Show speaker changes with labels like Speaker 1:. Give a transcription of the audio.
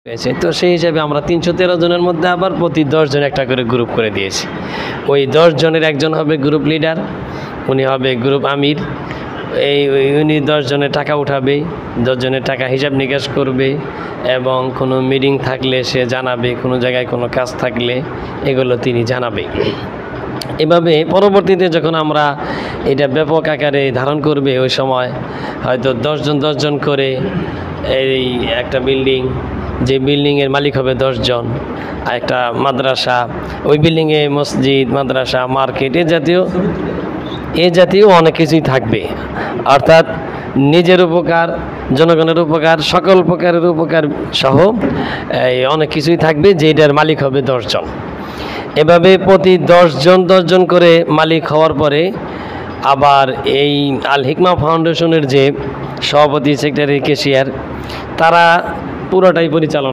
Speaker 1: হয়েছে। তো সেই হিসাবে আমরা 313 জনের মধ্যে আবার প্রতি 10 জন একটা করে গ্রুপ করে দিয়েছি। ওই 10 জনের একজন হবে গ্রুপ লিডার, উনি হবে গ্রুপ আমির। উনি 10 জনের টাকা উঠাবে, 10 জনের টাকা হিসাব নিকাশ করবে এবং কোনো মিটিং থাকলে সে জানাবে, কোনো জায়গায় কোনো কাজ থাকলে এগুলো তিনি জানাবে। এভাবে পরবর্তীতে যখন আমরা এটা ব্যাপক আকারে ধারণ করবে, ওই সময় হয়তো 10 জন করে এই একটা বিল্ডিং, যে বিল্ডিংয়ের মালিক হবে 10 জন, আর একটা মাদ্রাসা, ওই বিল্ডিংয়ে মসজিদ, মাদ্রাসা, মার্কেট এ জাতীয় অনেক কিছুই থাকবে। অর্থাৎ নিজের উপকার, জনগণের উপকার, সকল প্রকারের উপকার সহ অনেক কিছুই থাকবে, যেটার মালিক হবে 10 জন। এভাবে প্রতি 10 জন করে মালিক হওয়ার পরে আবার এই আল হিকমা ফাউন্ডেশনের যে সভাপতি, সেক্রেটারি, ক্যাশিয়ার, তারা পুরোটাই পরিচালনা